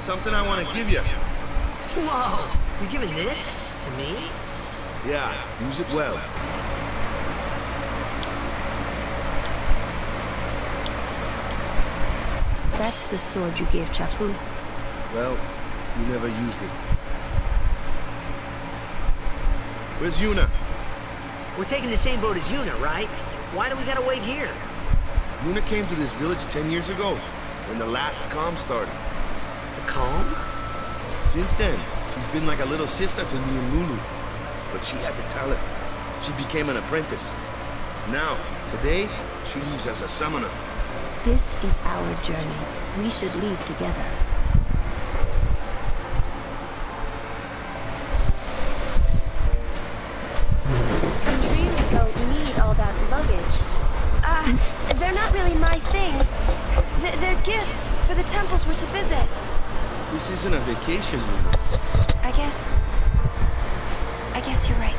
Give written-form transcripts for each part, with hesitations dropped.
Something I want to give you. Whoa! You're giving this to me? Yeah, use it well. That's the sword you gave Chapu. Well, you never used it. Where's Yuna? We're taking the same boat as Yuna, right? Why do we gotta wait here? Yuna came to this village 10 years ago, when the last calm started. The calm? Since then, she's been like a little sister to me and Lulu. But she had the talent. She became an apprentice. Now, today, she leaves as a summoner. This is our journey. We should leave together. We really don't need all that luggage. They're not really my things. They're gifts for the temples we're to visit. This isn't a vacation, Lulu. I guess you're right.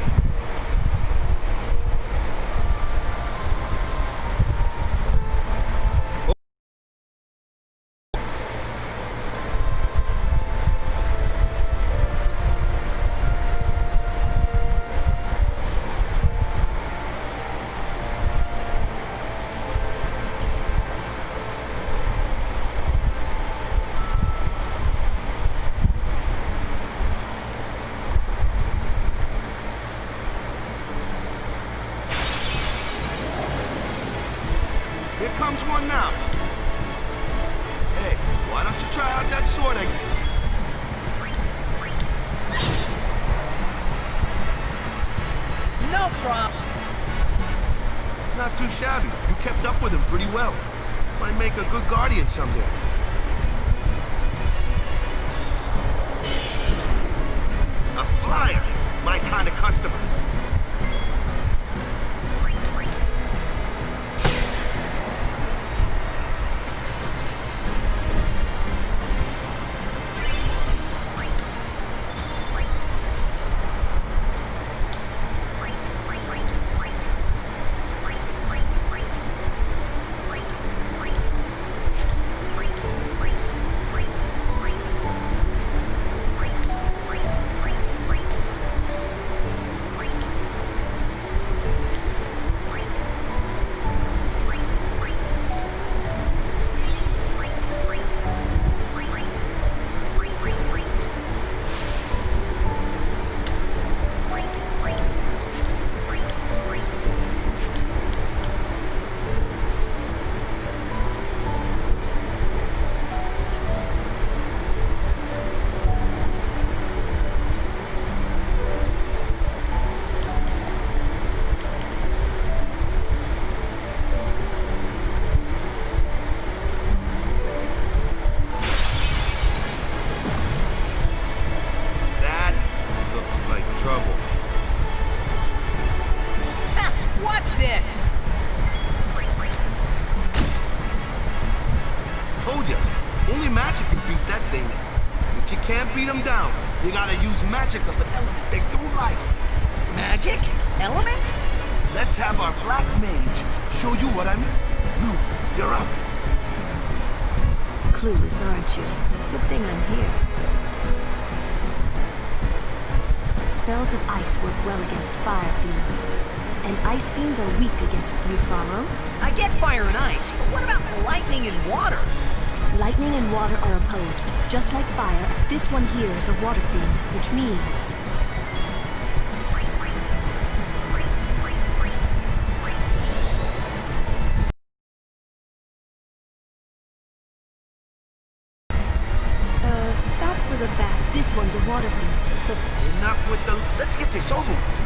Here comes one now. Hey, why don't you try out that sword again? No problem. Not too shabby. You kept up with him pretty well. Might make a good guardian someday. A flyer! My kind of customer. Beat them down. You gotta use magic of an element they don't like. Magic? Element? Let's have our black mage show you what I mean. Lulu, you're up. Clueless, aren't you? Good thing I'm here. Spells of ice work well against fire fiends. And ice fiends are weak against you follow? I get fire and ice, but what about lightning and water? Lightning and water are opposed. Just like fire, this one here is a water fiend, which means... that was a bat. This one's a water fiend, so... Enough with the... Let's get this over with.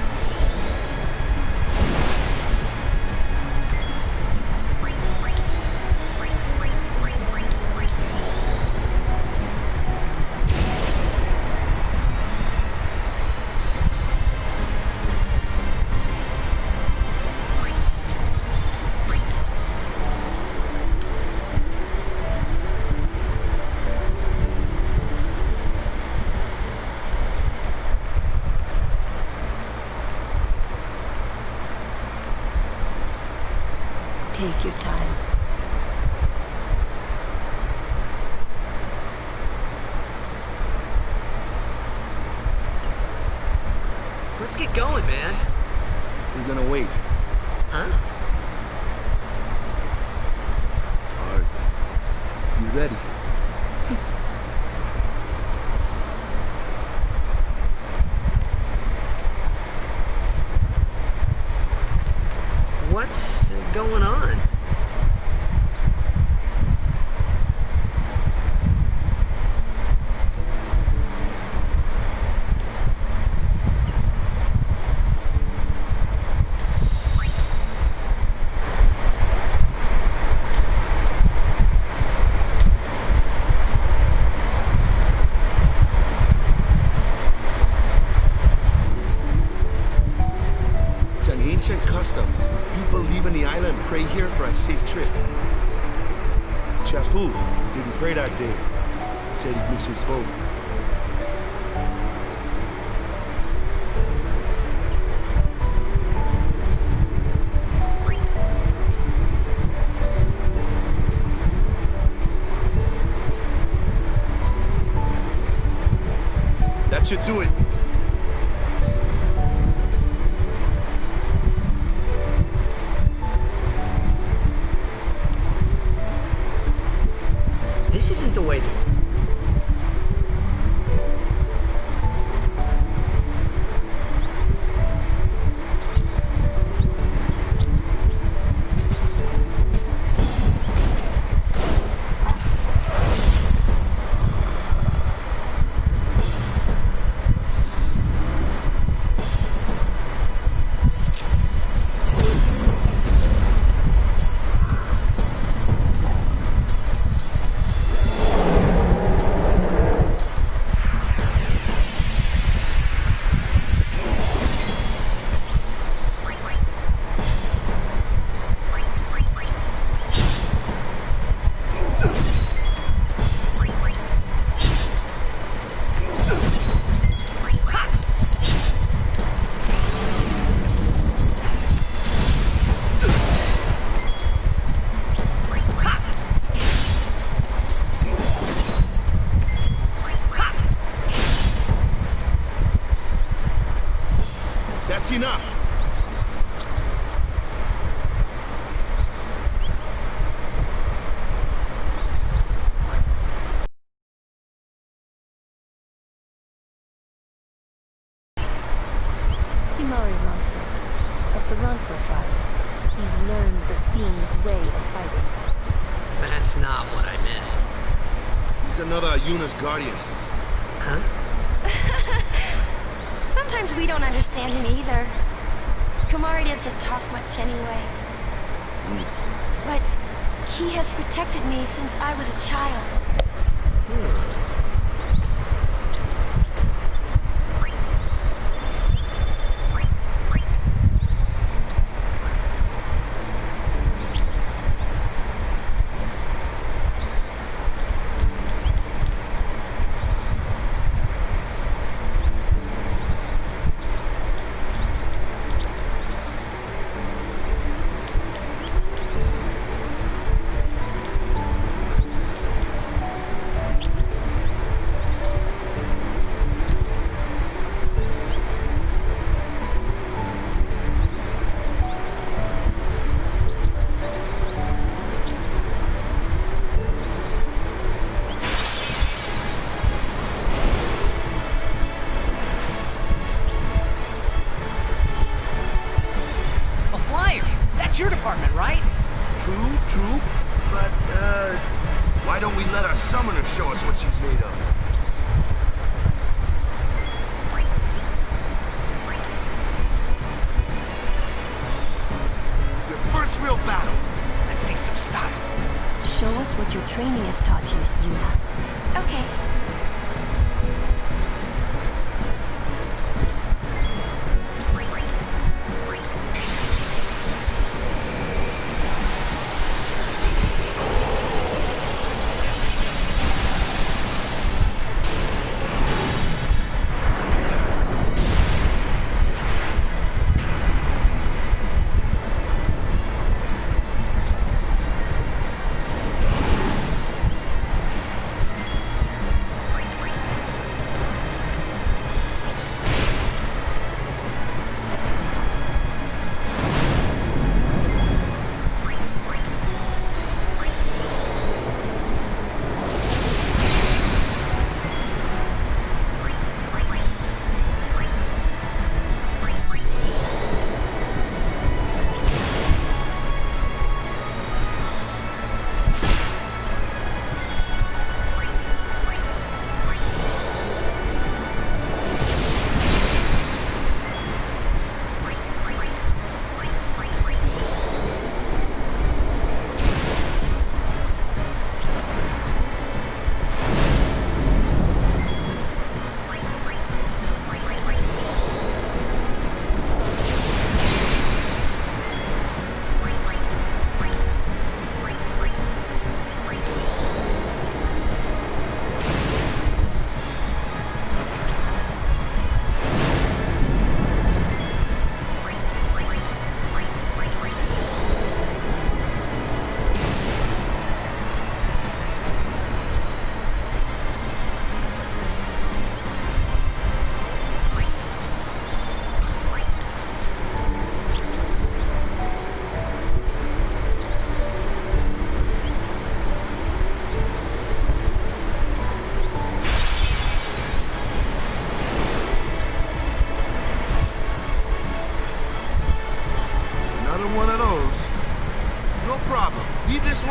Take your time. Let's get going, man. We're gonna wait. Huh? Are you ready? What's going on? It's an ancient custom. People leaving the island pray here for a safe trip. Chapu didn't pray that day. Said he'd miss his boat. That should do it. This isn't the way to... That's enough. Kimari Ronso, of the Ronso tribe. He's learned the Fiend's way of fighting. That's not what I meant. He's another Yuna's guardian. Huh? Sometimes we don't understand him either. Kamari doesn't talk much anyway. But he has protected me since I was a child. your department, right? True. But, why don't we let our summoner show us what she's made of? Your first real battle. Let's see some style. Show us what your training has taught you, Yuna. Okay.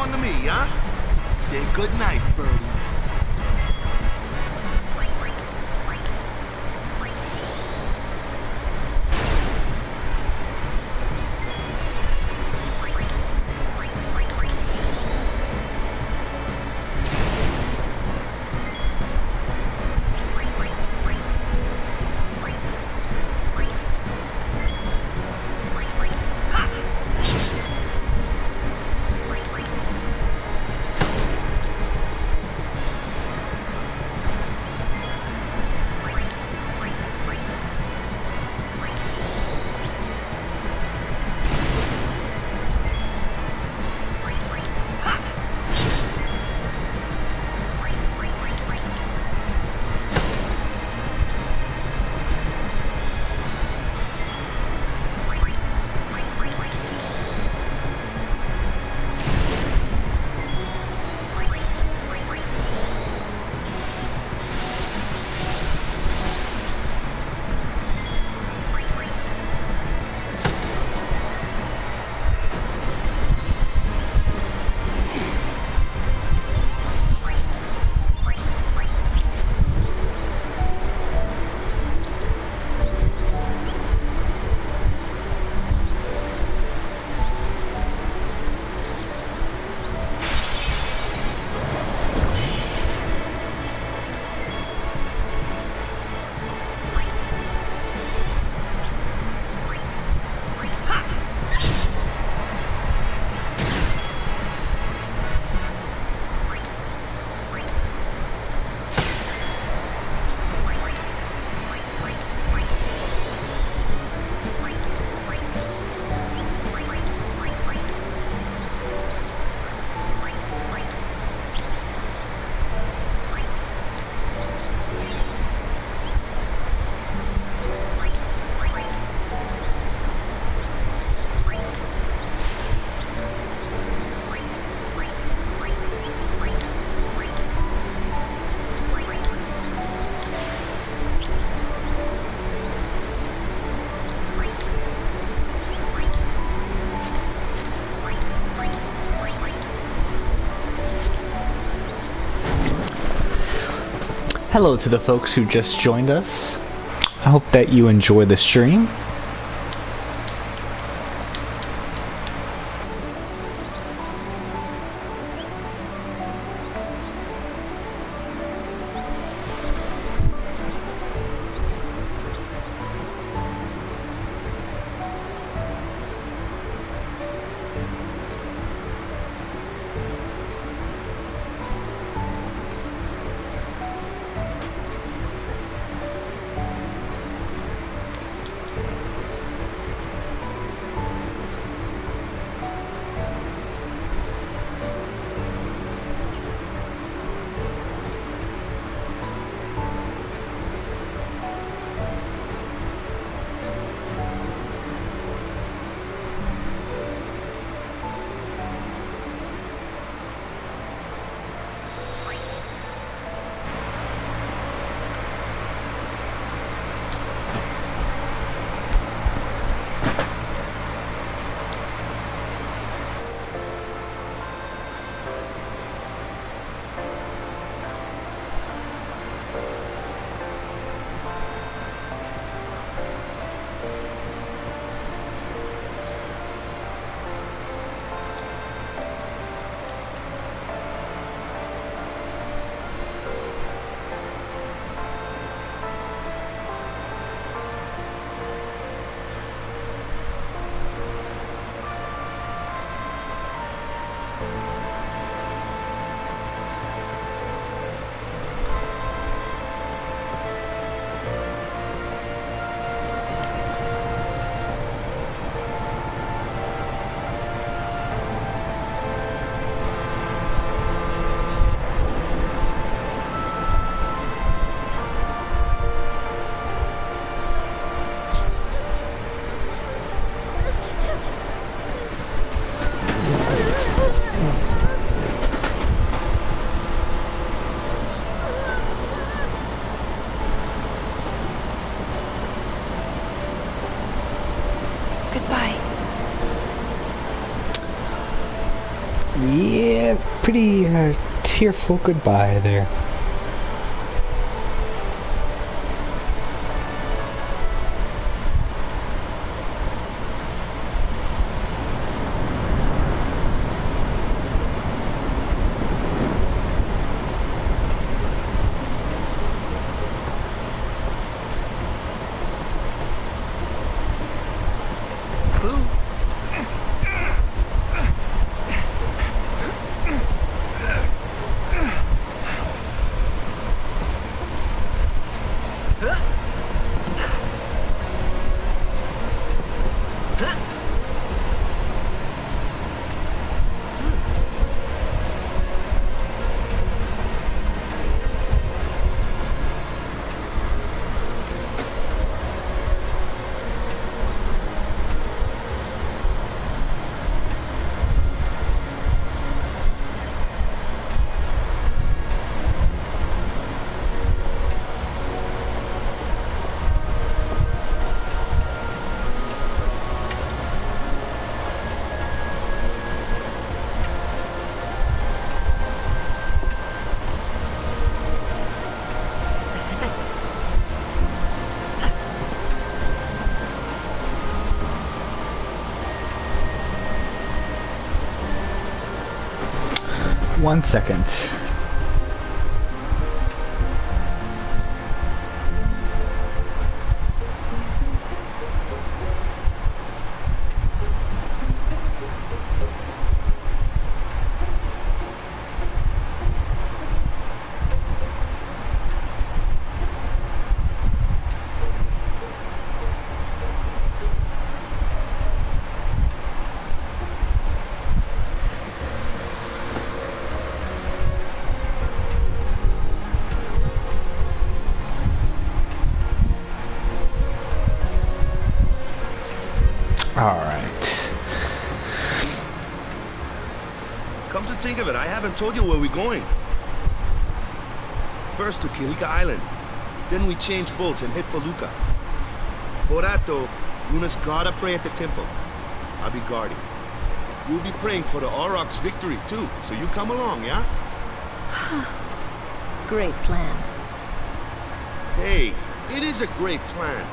one to me, huh? Say goodnight, birdie. Hello to the folks who just joined us. I hope that you enjoy the stream. pretty tearful goodbye there. One second. Alright. Come to think of it, I haven't told you where we're going. First to Kilika Island. Then we change boats and head for Luca. For that though, Yuna's gotta pray at the temple. I'll be guarding. We'll be praying for the Aurochs' victory too, so you come along, yeah? Great plan. Hey, it is a great plan.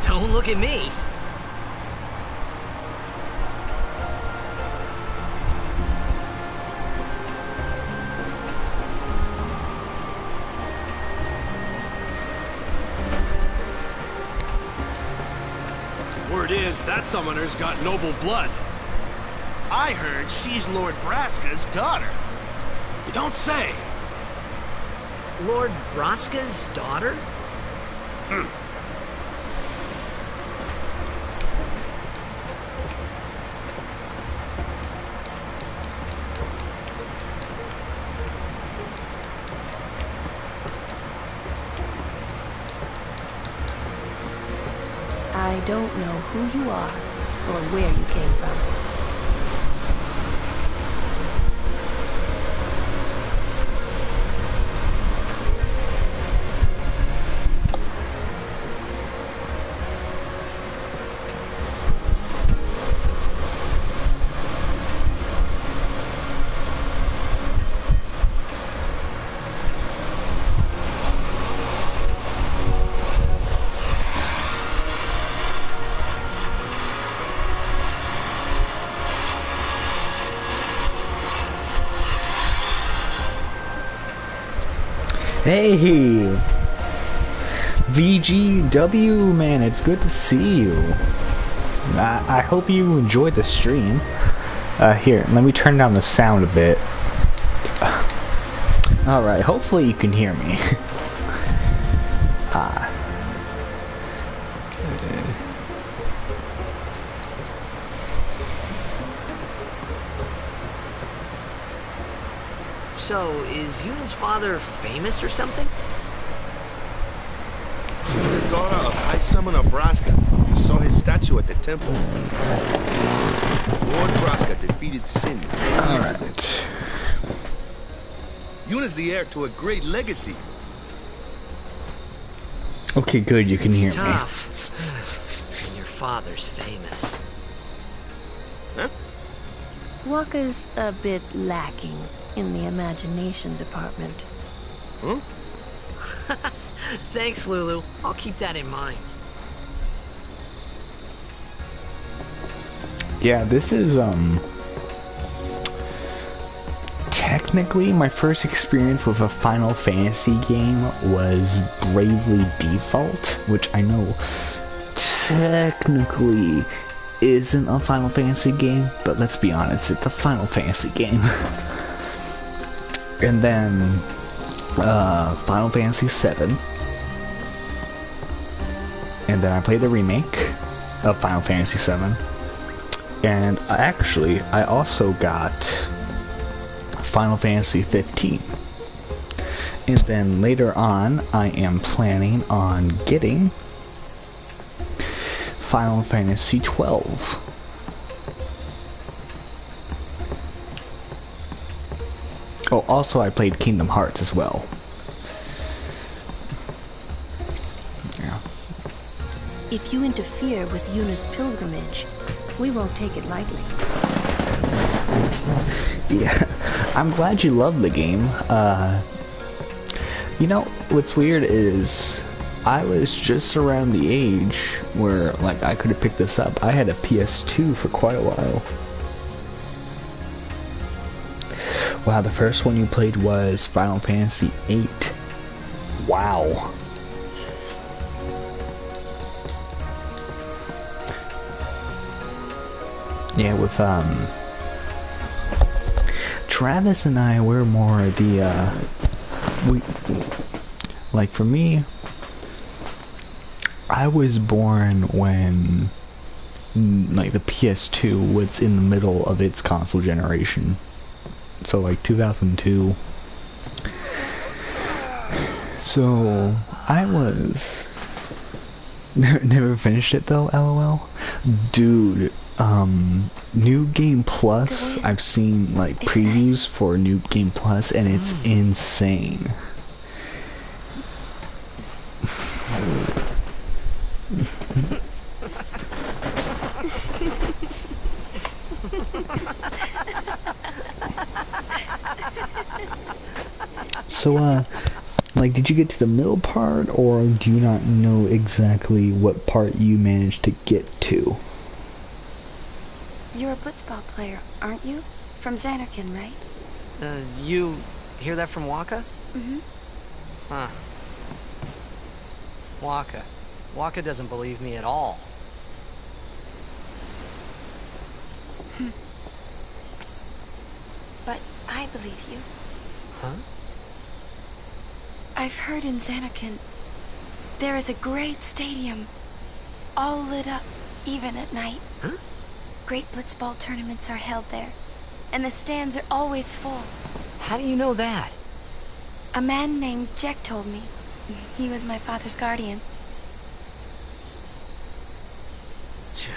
Don't look at me. Word is, that summoner's got noble blood. I heard she's Lord Braska's daughter. You don't say. Lord Braska's daughter? I don't know who you are or where you came from. Hey! VGW, man, it's good to see you. I hope you enjoyed the stream. Here, let me turn down the sound a bit. Alright, hopefully you can hear me. So, is Yuna's father famous or something? She's the daughter of High Summoner Braska. You saw his statue at the temple. Lord Braska defeated Sin 10 years ago. Yuna's the heir to a great legacy. Okay, good, you can hear me. Tough. And your father's famous. Huh? Wakka's a bit lacking in the imagination department. Huh? Thanks, Lulu. I'll keep that in mind. Yeah, this is, technically my first experience with a Final Fantasy game was Bravely Default, which I know technically isn't a Final Fantasy game, but let's be honest, it's a Final Fantasy game. And then, Final Fantasy VII. And then I played the remake of Final Fantasy VII. And actually, I also got Final Fantasy 15. And then later on, I am planning on getting Final Fantasy 12. Oh, also I played Kingdom Hearts as well. Yeah. If you interfere with Yuna's pilgrimage, we won't take it lightly. Yeah, I'm glad you love the game. You know, what's weird is I was just around the age where, like, I could have picked this up. I had a PS2 for quite a while. Wow, the first one you played was Final Fantasy VIII. Wow. Yeah, with, Travis and I, we're more the, like, for me, I was born when, like, the PS2 was in the middle of its console generation. So, like, 2002. So, I was... Never finished it, though, LOL. Dude, New Game Plus, I've seen, like, previews for New Game Plus, and it's insane. So, like, did you get to the middle part, or do you not know exactly what part you managed to get to? You're a blitzball player, aren't you? From Xanarkand, right? You hear that from Wakka? Mm-hmm. Huh. Wakka. Wakka doesn't believe me at all. But I believe you. Huh? I've heard in Xanarkand, there is a great stadium, all lit up, even at night. Huh? Great blitzball tournaments are held there, and the stands are always full. How do you know that? A man named Jecht told me. He was my father's guardian. Jecht.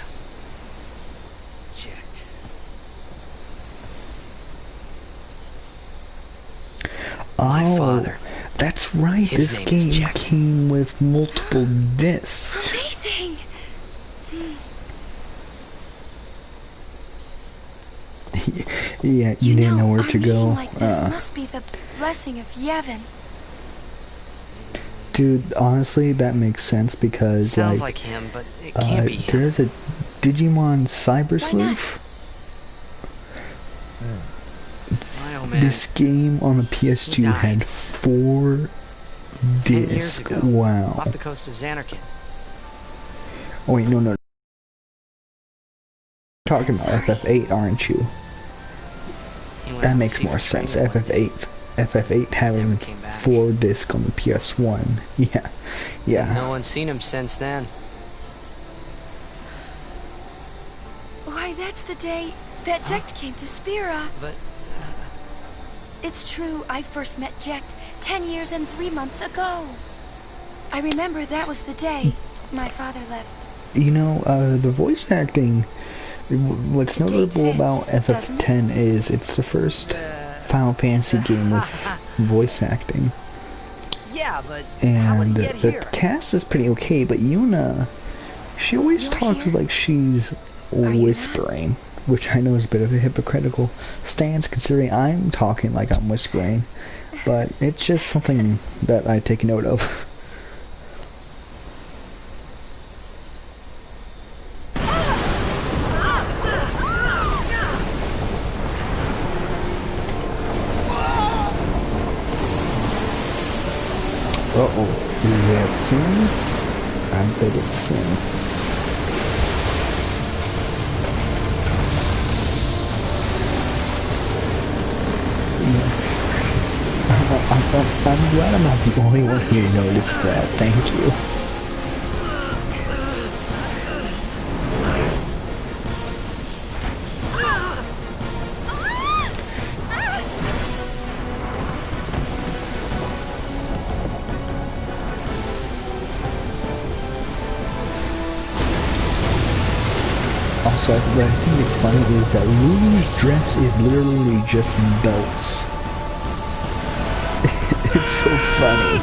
My father. That's right, His this name is game Jecht. came with multiple discs. Amazing! Yeah, you didn't know where our to go. meeting like this must be the blessing of Yevon. Dude, honestly, that makes sense because, Sounds like him, but it can't be him. there's a Digimon Cyber Why not? Sleuth. My oh man. This game on the PS2 died. had 4 10 years discs. ago. Wow. Off the coast of Xanarkand. Oh wait, no. Talking I'm about sorry. FF8, aren't you? He went That out to makes sea more for sense. training one day. FF8 having Never came back. 4 discs on the PS1. Yeah. Yeah. No one's seen him since then. Why, that's the day that Jecht came to Spira. But It's true, I first met Jecht 10 years and 3 months ago. I remember that was the day my father left. You know, the voice acting, what's The date notable about fits, doesn't it? FF10 is it's the first Final Fantasy game with voice acting. yeah, but how would And he get the here? cast is pretty okay, but Yuna, she always You're talks here? like she's you not? whispering. which I know is a bit of a hypocritical stance considering I'm talking like I'm whispering, but it's just something that I take note of. Uh-oh, is that sin? I bet it's sin. I'm glad I'm not the only one here who noticed that. Thank you. Also, what I think is funny is that Lulu's dress is literally just belts. It's so funny.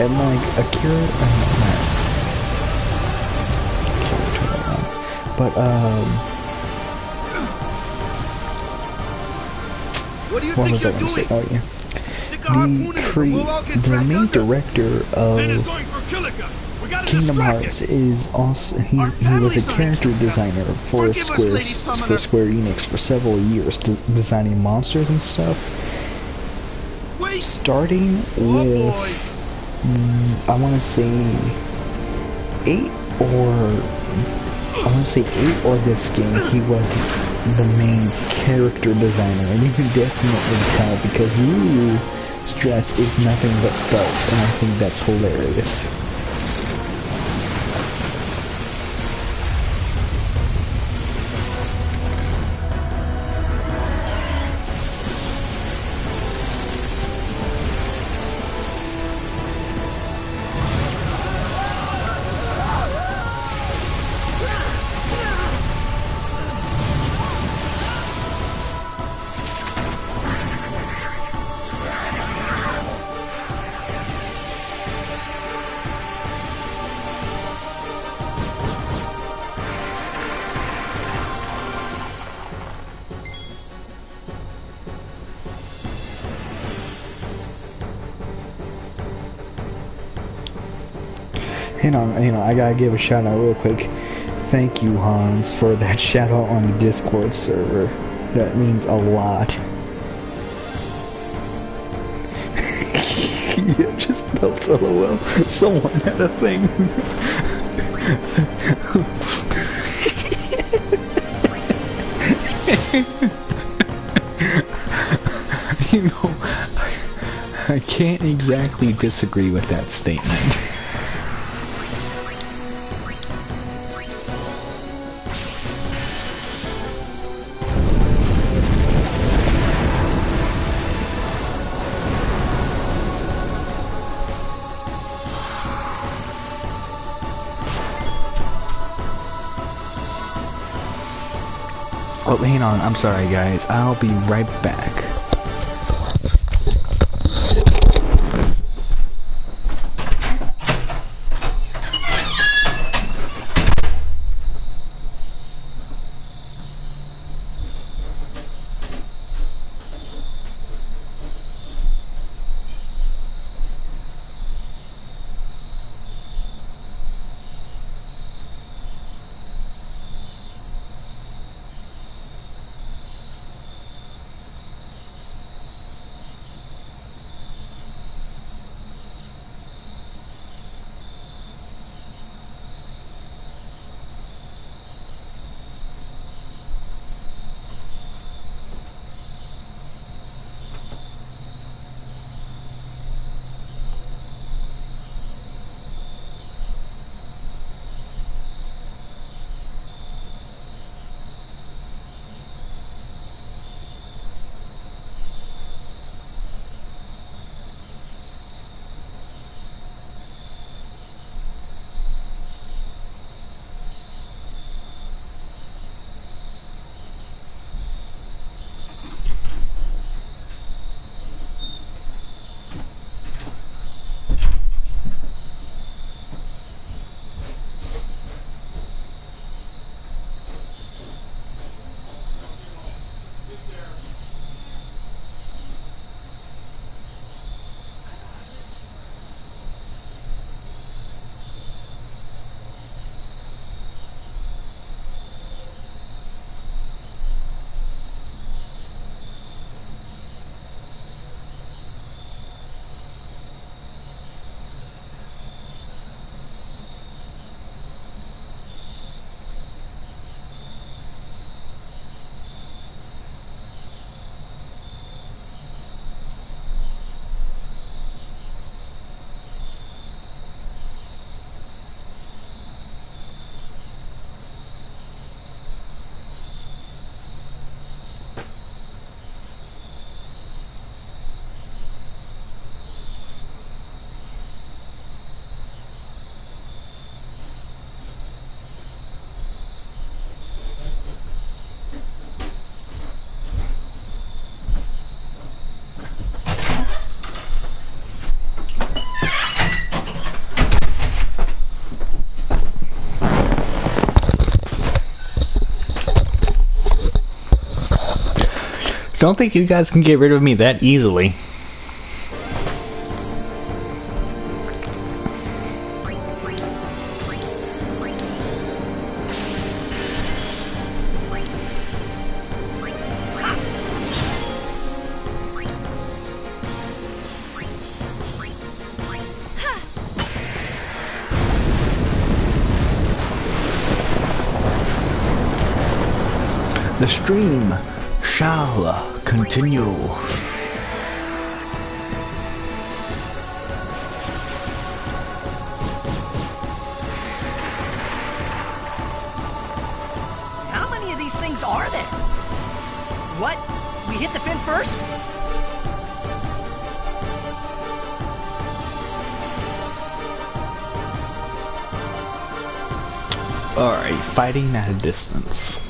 And like Akira, but What do you what think was I you're going to say? doing? Oh yeah, Stick a harpoon in it, we'll all get the trapped main under. director Zin is of going for Kilika. We gotta Kingdom distract Hearts him. is also he was family's a on character Kilika. designer for Forgive us, Lady Summoner. Square Enix for several years, designing monsters and stuff. Wait! Starting Oh with boy. I want to say 8 or this game, he was the main character designer, and you can definitely tell because Lulu's dress is nothing but belts, and I think that's hilarious. Hang on, I gotta give a shout out real quick. Thank you, Hans, for that shout out on the Discord server. That means a lot. Yeah, just belts LOL. Someone had a thing. You know, I can't exactly disagree with that statement. Oh, hang on. I'm sorry, guys. I'll be right back. Don't think you guys can get rid of me that easily. The stream shall continue. How many of these things are there? What? We hit the fin first? Alright, fighting at a distance.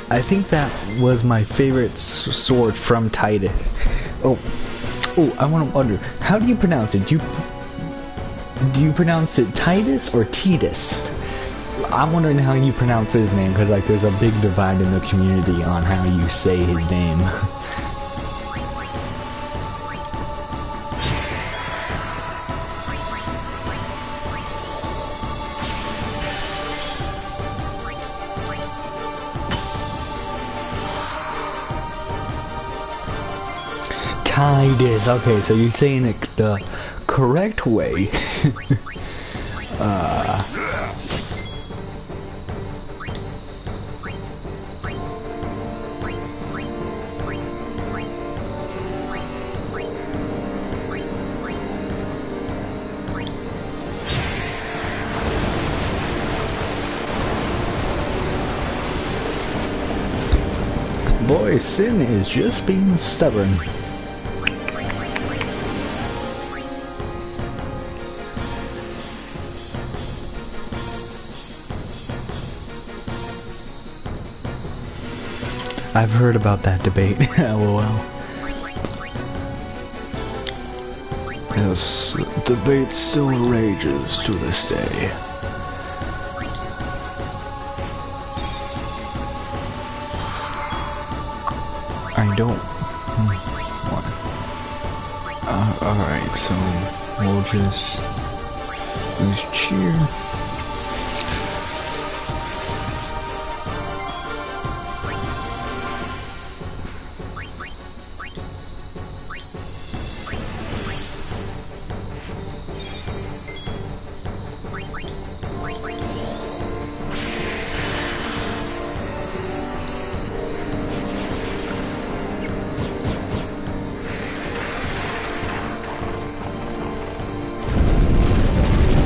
I think that was my favorite sword from Titus. Oh, I want to wonder, how do you pronounce it? Do you pronounce it Titus or Titus? I'm wondering how you pronounce his name, because like there's a big divide in the community on how you say his name. Titus. Okay, so you're saying it the correct way. Boy, Sin is just being stubborn. I've heard about that debate. LOL. Yes, debate still rages to this day. I don't want. Alright, so we'll just use cheer.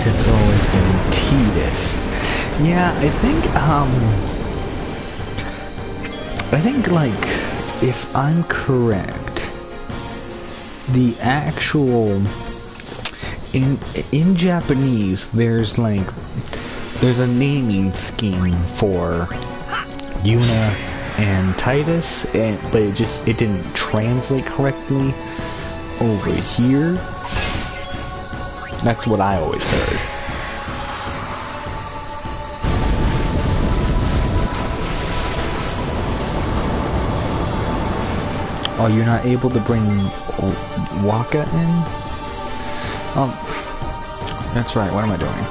It's always been Titus. Yeah, I think like, if I'm correct, the actual, in Japanese, there's a naming scheme for Yuna and Titus, but it didn't translate correctly over here. That's what I always heard. Oh, you're not able to bring Wakka in? That's right, what am I doing?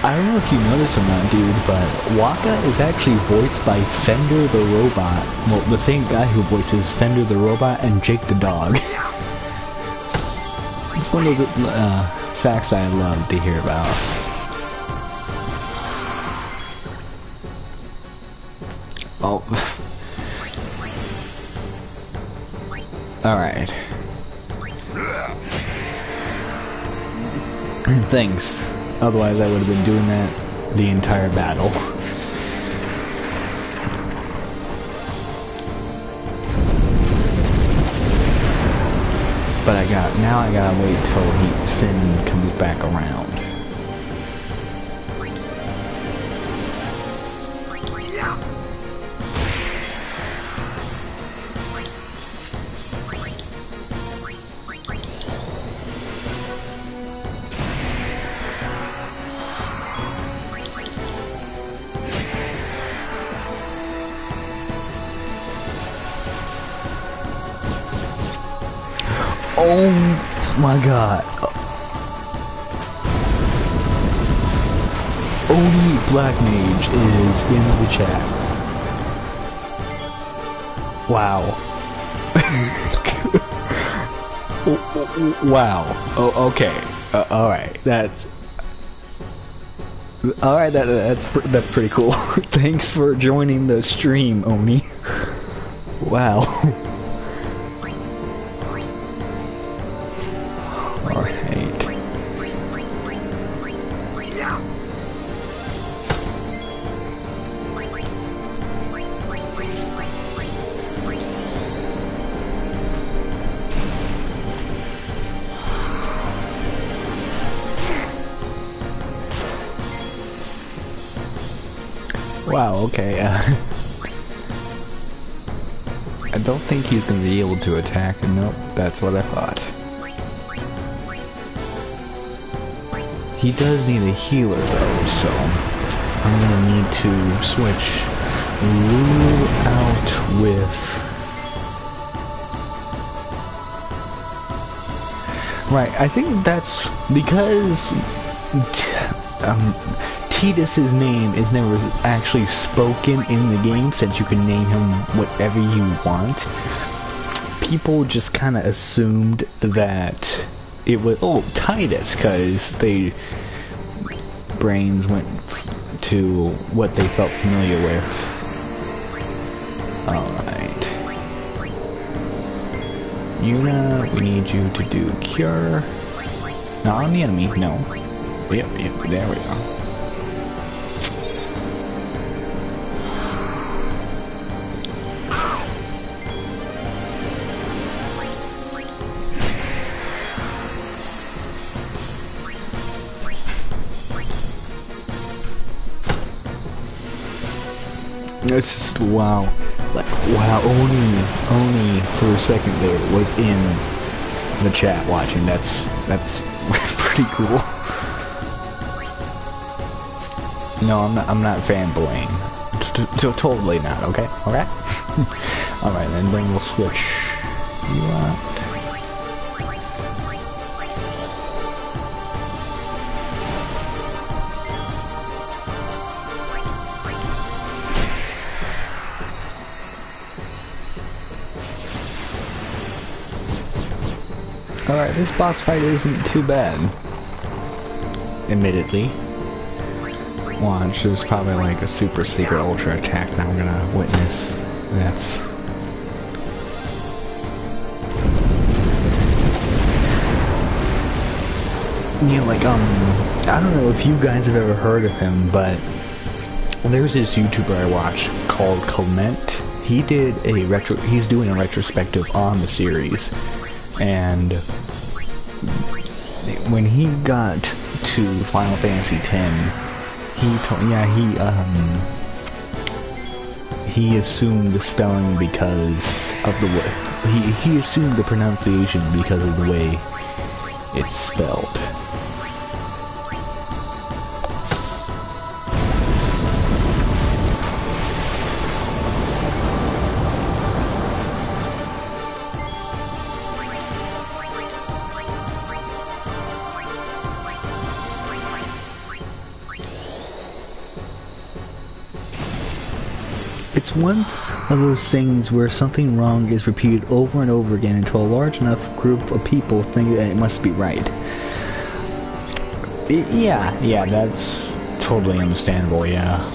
I don't know if you know this or not, dude, but Waka is actually voiced by Fender the Robot. Well, the same guy who voices Fender the Robot and Jake the Dog. It's one of those facts I love to hear about. Oh. Alright. Thanks. Otherwise I would have been doing that the entire battle. But now I gotta wait till Sin comes back around. Oh my god. Oni Black Mage is in the chat. Wow. Wow. Oh, okay. Alright. That's pretty cool. Thanks for joining the stream, Oni. Wow. Wow, okay, I don't think he's gonna be able to attack. Nope, that's what I thought. He does need a healer though, so I'm gonna need to switch Lulu out with... Right, I think that's because Tidus's name is never actually spoken in the game, since you can name him whatever you want. People just kind of assumed that it was, Tidus, because they brains went to what they felt familiar with. Alright. Yuna, we need you to do cure. Not on the enemy, no. Yep, there we go. It's just, wow. Like, wow, Oni for a second there was in the chat watching. That's pretty cool. No, I'm not fanboying. Totally not, okay? Alright? Alright, then we'll switch you out. Alright, this boss fight isn't too bad. Admittedly. Watch, there's probably like a super secret ultra attack that I'm gonna witness. That's... You know, like, I don't know if you guys have ever heard of him, but there's this YouTuber I watch called Clement. He's doing a retrospective on the series. And when he got to Final Fantasy X, he assumed the spelling because of the way he assumed the pronunciation because of the way it's spelled. It's one of those things where something wrong is repeated over and over again until a large enough group of people think that it must be right. Yeah, that's totally understandable, yeah.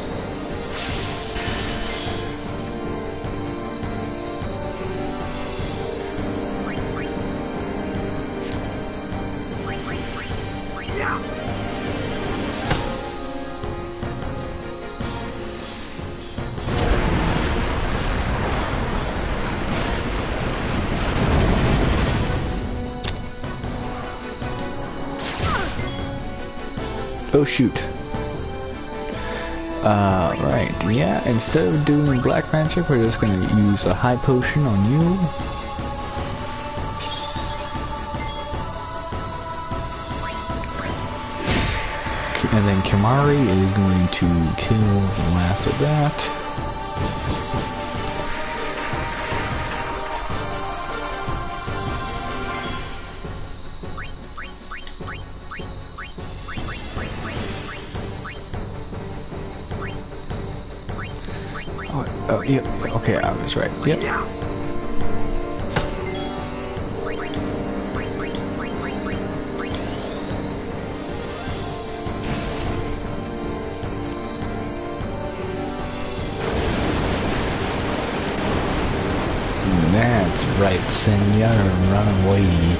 Oh shoot. Right, yeah, instead of doing black magic, we're just gonna use a high potion on you. And then Kimahri is going to kill the last of that. Oh, yep. Okay, I was right. Yep. That's right, senor. Run away.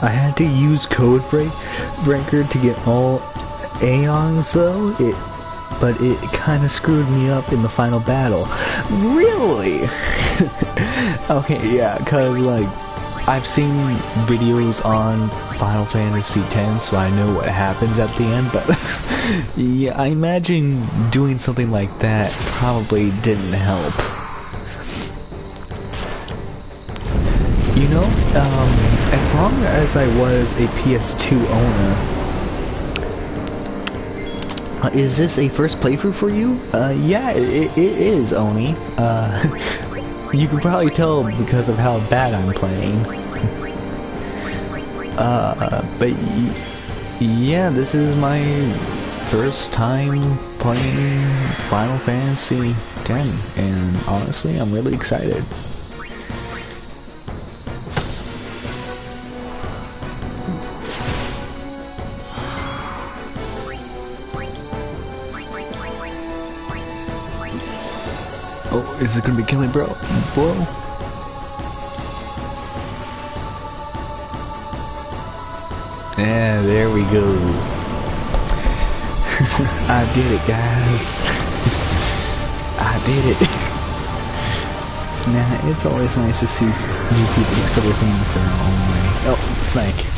I had to use Code Breaker to get all Aeons though, but it kind of screwed me up in the final battle. Really? Okay, yeah, cause like, I've seen videos on Final Fantasy X, so I know what happens at the end, but yeah, I imagine doing something like that probably didn't help. You know, as long as I was a PS2 owner, is this a first playthrough for you? Yeah, it is, Oni. You can probably tell because of how bad I'm playing. But yeah, this is my first time playing Final Fantasy X, and honestly, I'm really excited. Oh, is it gonna be killing blow? Yeah, there we go. I did it, guys. I did it. Nah, it's always nice to see new people discover things their own way. Oh, thank you.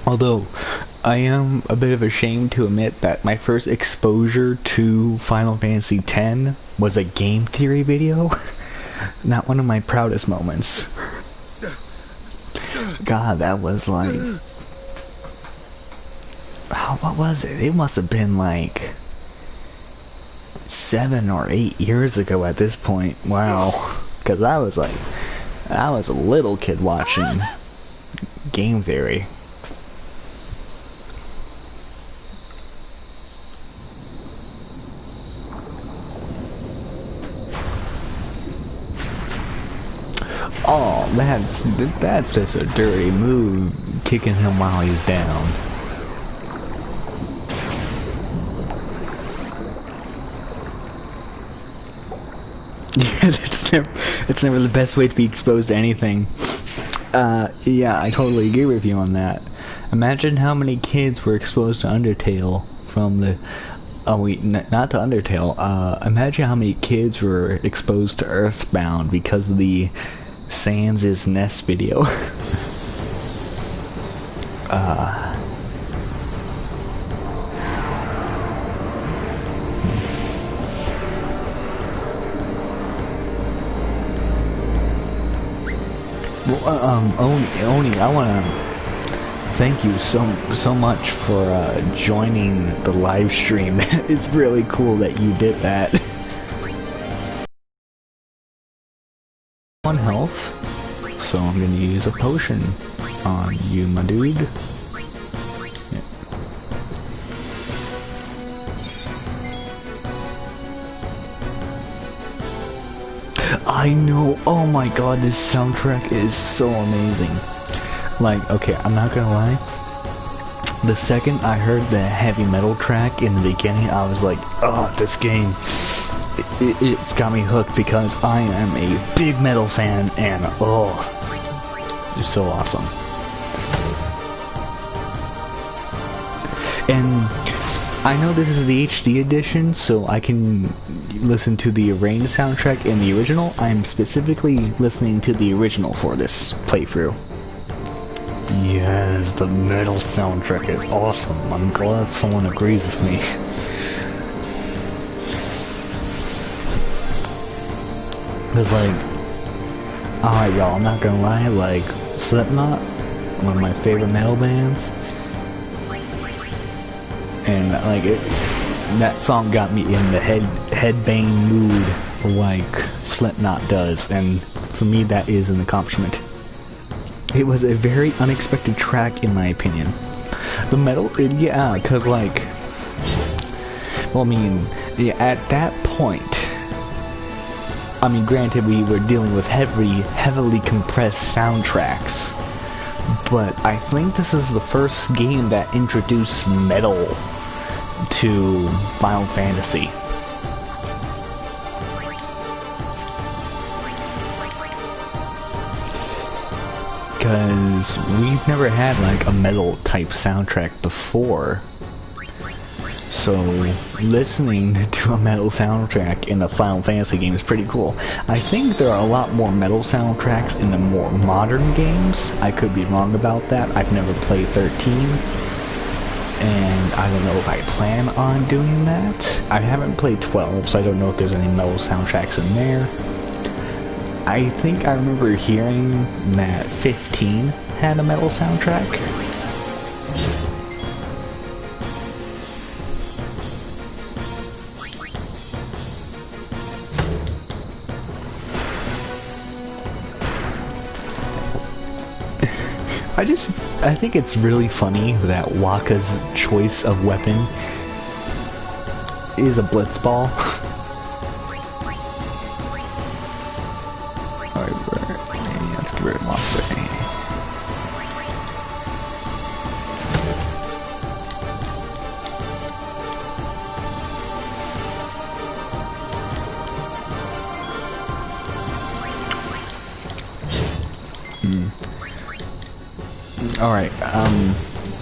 Although, I am a bit of ashamed to admit that my first exposure to Final Fantasy X was a game theory video. Not one of my proudest moments. God, that was like... what was it? It must have been like 7 or 8 years ago at this point. Wow. Because I was a little kid watching game theory. Oh, that's just a dirty move, kicking him while he's down. Yeah, it's never the best way to be exposed to anything. Yeah, I totally agree with you on that. Imagine how many kids were exposed to Undertale from the... Oh wait, not to Undertale. Imagine how many kids were exposed to Earthbound because of the Sans' Nest video. Well, Oni, I want to thank you so much for joining the live stream. It's really cool that you did that. 1 health, so I'm gonna use a potion on you, my dude. Yeah. I know, oh my god, this soundtrack is so amazing. Like, okay, I'm not gonna lie, the second I heard the heavy metal track in the beginning, I was like, oh, this game, it's got me hooked because I am a big metal fan, and oh, it's so awesome. And I know this is the HD edition, so I can listen to the arranged soundtrack in the original. I'm specifically listening to the original for this playthrough. Yes, the metal soundtrack is awesome. I'm glad someone agrees with me. Cause like, alright y'all, I'm not gonna lie, like, Slipknot, one of my favorite metal bands, and like, that song got me in the headbang mood like Slipknot does, and for me that is an accomplishment. It was a very unexpected track in my opinion. The metal, yeah, cause like, well I mean, yeah, at that point, I mean, granted, we were dealing with heavily compressed soundtracks, but I think this is the first game that introduced metal to Final Fantasy. Because we've never had, like, a metal type soundtrack before. So, listening to a metal soundtrack in a Final Fantasy game is pretty cool. I think there are a lot more metal soundtracks in the more modern games. I could be wrong about that. I've never played 13. And I don't know if I plan on doing that. I haven't played 12, so I don't know if there's any metal soundtracks in there. I think I remember hearing that 15 had a metal soundtrack. I think it's really funny that Wakka's choice of weapon is a blitzball. Alright, let's get rid of Monster. Alright,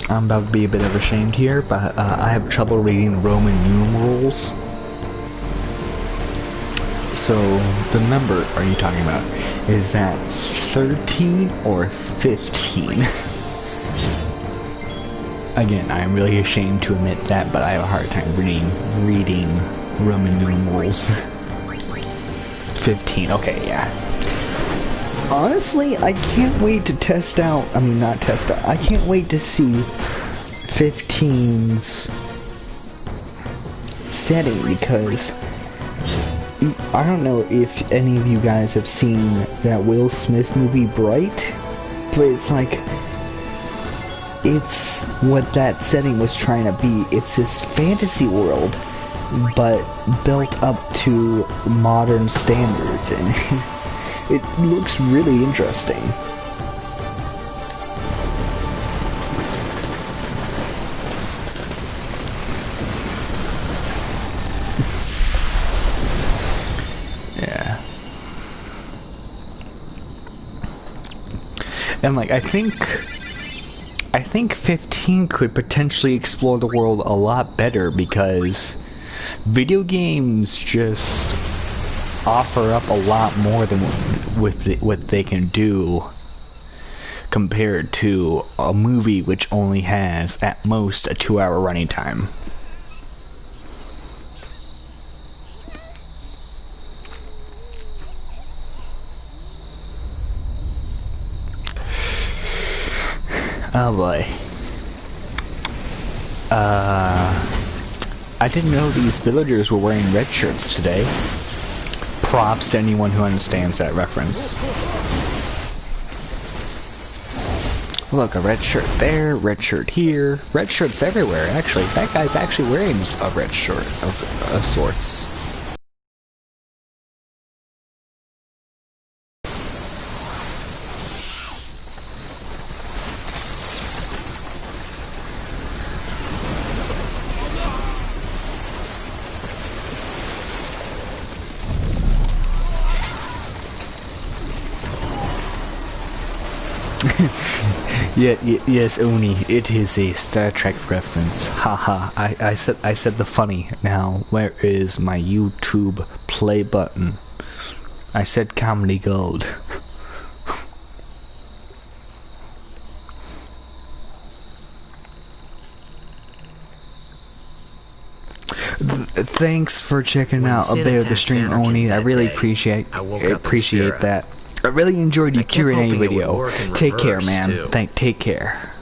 I'm about to be a bit of ashamed here, but I have trouble reading Roman numerals. So, the number are you talking about? Is that 13 or 15? Again, I'm really ashamed to admit that, but I have a hard time reading Roman numerals. 15, okay, yeah. Honestly, I can't wait to test out, I can't wait to see 15's setting, because I don't know if any of you guys have seen that Will Smith movie Bright, but it's like, it's what that setting was trying to be. It's this fantasy world, but built up to modern standards, and it looks really interesting. Yeah. And like, I think 15 could potentially explore the world a lot better, because video games just offer up a lot more than what they can do compared to a movie which only has at most a 2-hour running time. Oh boy. I didn't know these villagers were wearing red shirts today. Props to anyone who understands that reference. Look, a red shirt there, red shirt here, red shirts everywhere, actually. That guy's actually wearing a red shirt of sorts. Yes, Oni, it is a Star Trek reference. Haha, I said the funny. Now, where is my YouTube play button? I said comedy gold. Thanks for checking out a bit of the stream, Oni. I really appreciate that. I really enjoyed your Q&A video. Take care, man. Take care.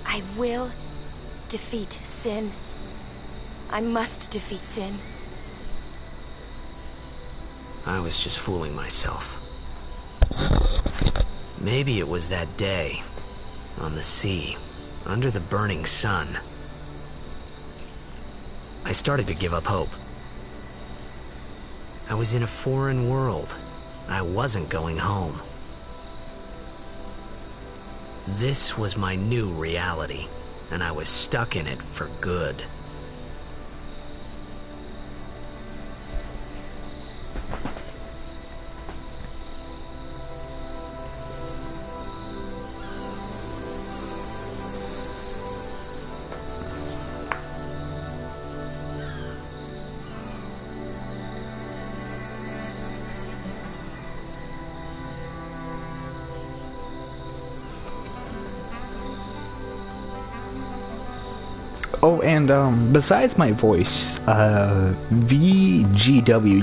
I will defeat sin. I must defeat sin. I was just fooling myself. Maybe it was that day, on the sea, under the burning sun. I started to give up hope. I was in a foreign world. I wasn't going home. This was my new reality, and I was stuck in it for good. Oh, and besides my voice, VGW,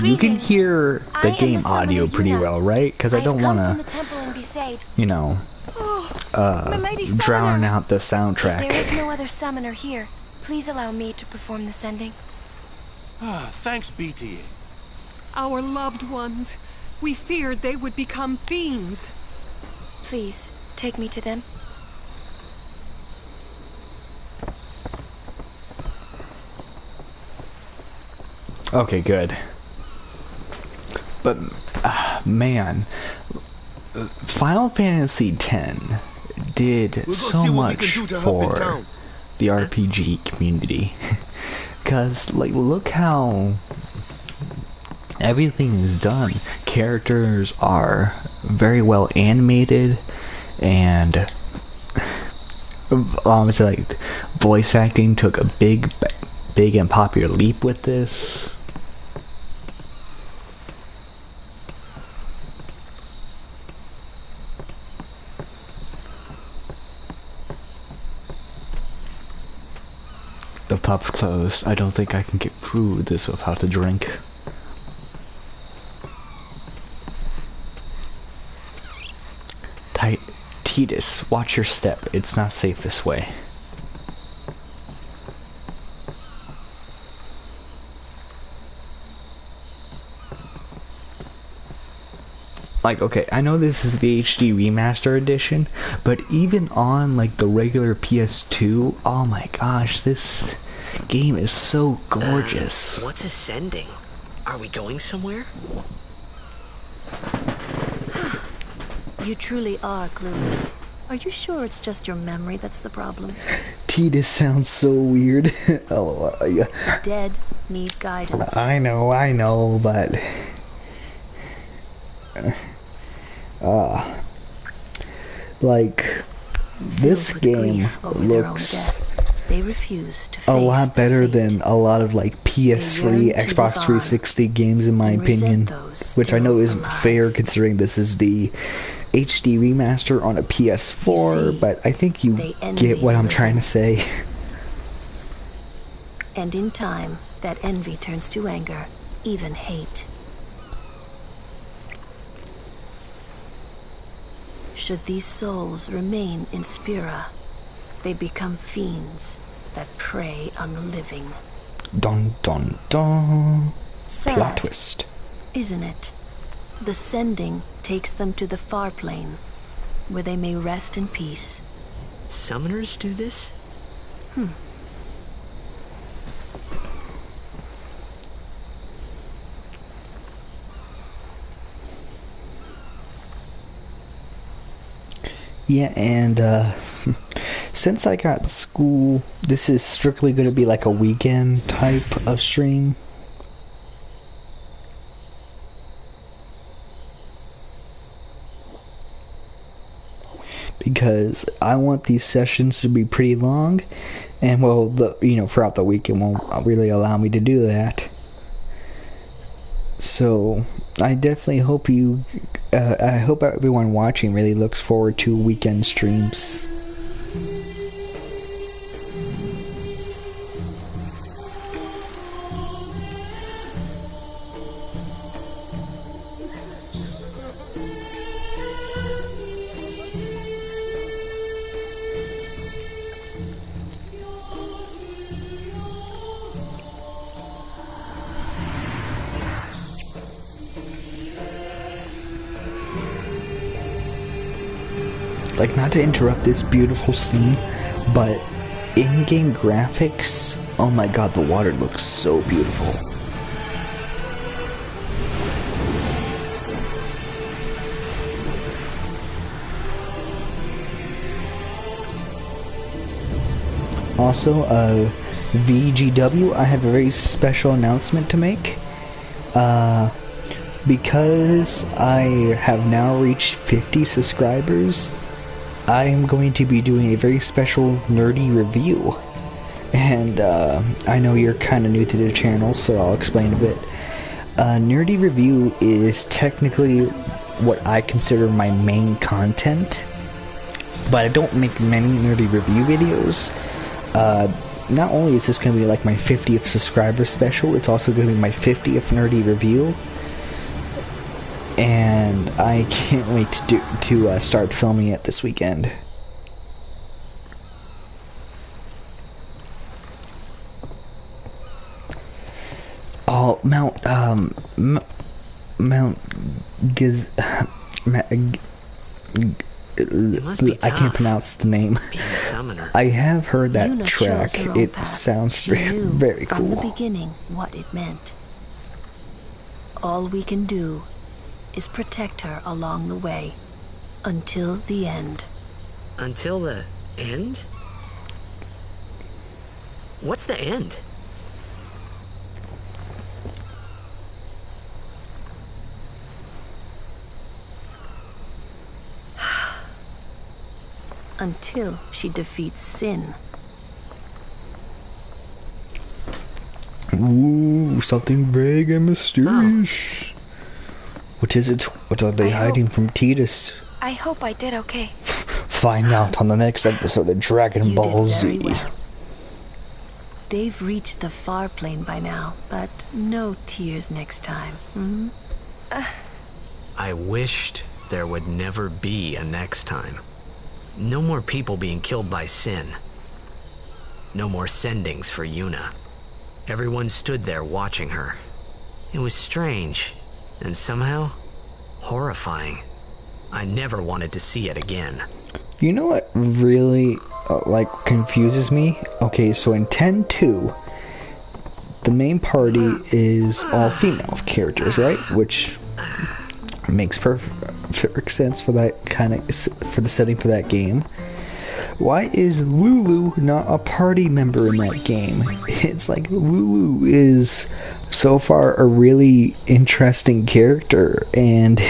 you can hear the game audio pretty well, right? Because I don't want to, you know, drown out the soundtrack. If there is no other summoner here, please allow me to perform the sending. Thanks, BT. Our loved ones. We feared they would become fiends. Please, take me to them. Okay, good. But, man, Final Fantasy X did so much for the RPG community. Because, like, look how everything is done. Characters are very well animated, and obviously, like, voice acting took a big and popular leap with this. The pub's closed. I don't think I can get through this without a drink. Titus, watch your step. It's not safe this way. Like, okay, I know this is the HD remaster edition, but even on, like, the regular PS2, oh my gosh, this game is so gorgeous. What's ascending? Are we going somewhere? You truly are clueless. Are you sure it's just your memory that's the problem? Titus sounds so weird. LOL. Dead need guidance. I know, but... like, this game looks they refuse to face a lot better than a lot of, like, PS3, Xbox 360 games, in my opinion, which I know isn't fair considering this is the HD remaster on a PS4, but I think you get what I'm trying to say. And in time, that envy turns to anger, even hate. Should these souls remain in Spira, they become fiends that prey on the living. Dun dun dun. Sad, Plot twist. isn't it? The sending takes them to the far plane, where they may rest in peace. Summoners do this? Yeah, and since I got school, this is strictly going to be like a weekend type of stream. Because I want these sessions to be pretty long, and well, throughout the week it won't really allow me to do that. So I definitely hope I hope everyone watching really looks forward to weekend streams. Like, not to interrupt this beautiful scene, but in-game graphics, oh my god, the water looks so beautiful. Also, VGW, I have a very special announcement to make. Because I have now reached 50 subscribers, I am going to be doing a very special nerdy review. And I know you're kind of new to the channel, so I'll explain a bit. Nerdy review is technically what I consider my main content, but I don't make many nerdy review videos. Not only is this going to be like my 50th subscriber special, it's also going to be my 50th nerdy review. And I can't wait to start filming it this weekend. Oh, Mount Giz... I can't pronounce the name. I have heard that Yuna track. chose her own It path. sounds She very, knew very from the cool. beginning what it meant. All we can do is protect her along the way, until the end. Until the end? What's the end? Until she defeats sin. Ooh, something vague and mysterious. What is it? What are they hiding from Tidus? I hope I did okay. Find out on the next episode of Dragon You Ball did Z. very well. They've reached the far plane by now, but no tears next time. Hmm? I wished there would never be a next time. No more people being killed by sin. No more sendings for Yuna. Everyone stood there watching her. It was strange, and somehow horrifying. I never wanted to see it again. You know what really, confuses me? Okay, so in 10-2, the main party is all female characters, right? Which makes perfect sense for that for the setting for that game. Why is Lulu not a party member in that game? It's like Lulu is so far a really interesting character, and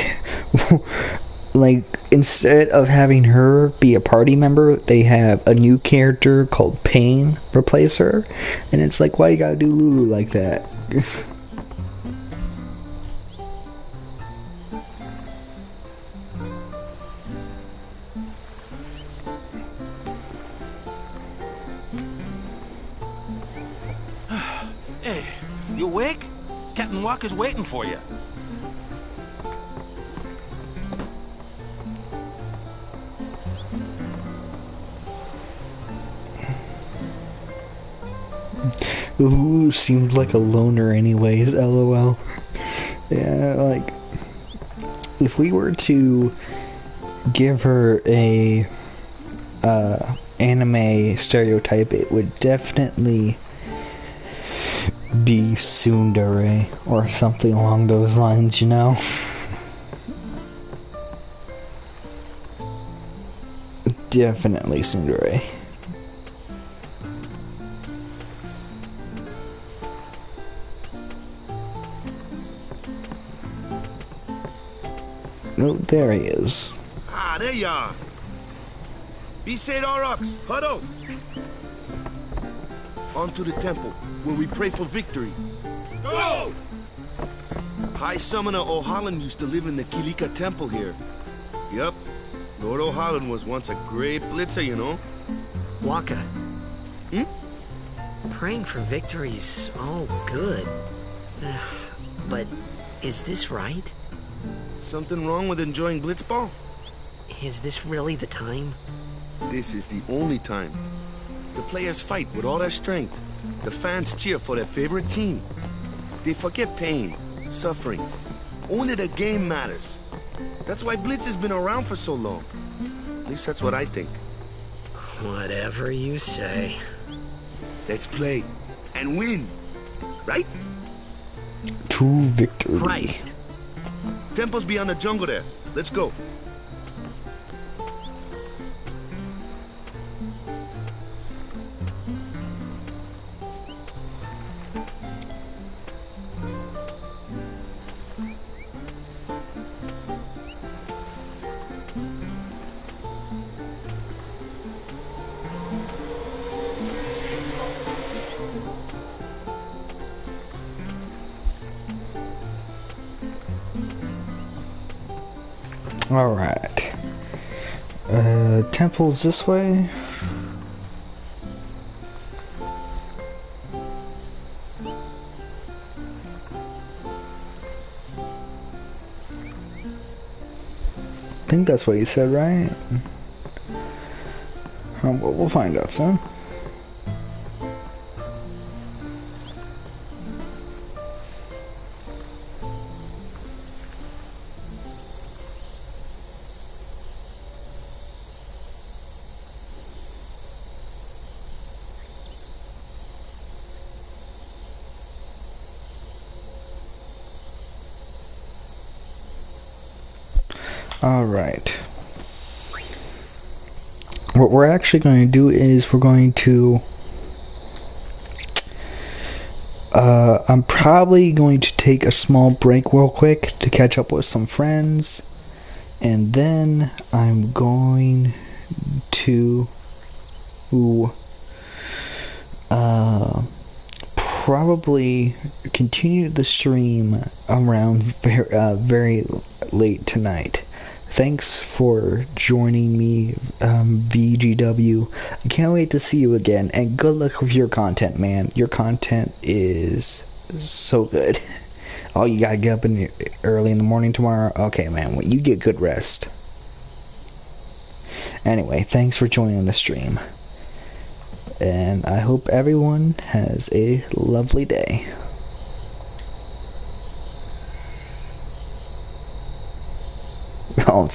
like, instead of having her be a party member, they have a new character called Pain replace her, and it's like, why you gotta do Lulu like that? Hey, you awake? Captain Walker's waiting for you. Who seemed like a loner anyways, lol. Yeah, like, if we were to give her a anime stereotype, it would definitely be tsundere or something along those lines, you know? Definitely tsundere. Oh, there he is. Ah, there you are. Be Saint Aurochs, huddle. On to the temple, where we pray for victory. Go! High Summoner Ohalland used to live in the Kilika Temple here. Yup, Lord Ohalland was once a great blitzer, you know? Waka. Praying for victory's all good. But is this right? Something wrong with enjoying blitzball? Is this really the time? This is the only time. The players fight with all their strength. The fans cheer for their favorite team. They forget pain, suffering. Only the game matters. That's why Blitz has been around for so long. At least that's what I think. Whatever you say. Let's play and win, right? To victory. Right. Temple's beyond the jungle there. Let's go. Alright. Temple's this way. I think that's what he said, right? We'll find out soon. Alright. What we're actually going to do is we're going to... I'm probably going to take a small break real quick to catch up with some friends. And then I'm going to... probably continue the stream around very late tonight. Thanks for joining me, VGW. I can't wait to see you again, and good luck with your content, man. Your content is so good. Oh, you gotta get up early in the morning tomorrow? Okay, man, well, you get good rest. Anyway, thanks for joining the stream. And I hope everyone has a lovely day. Oh,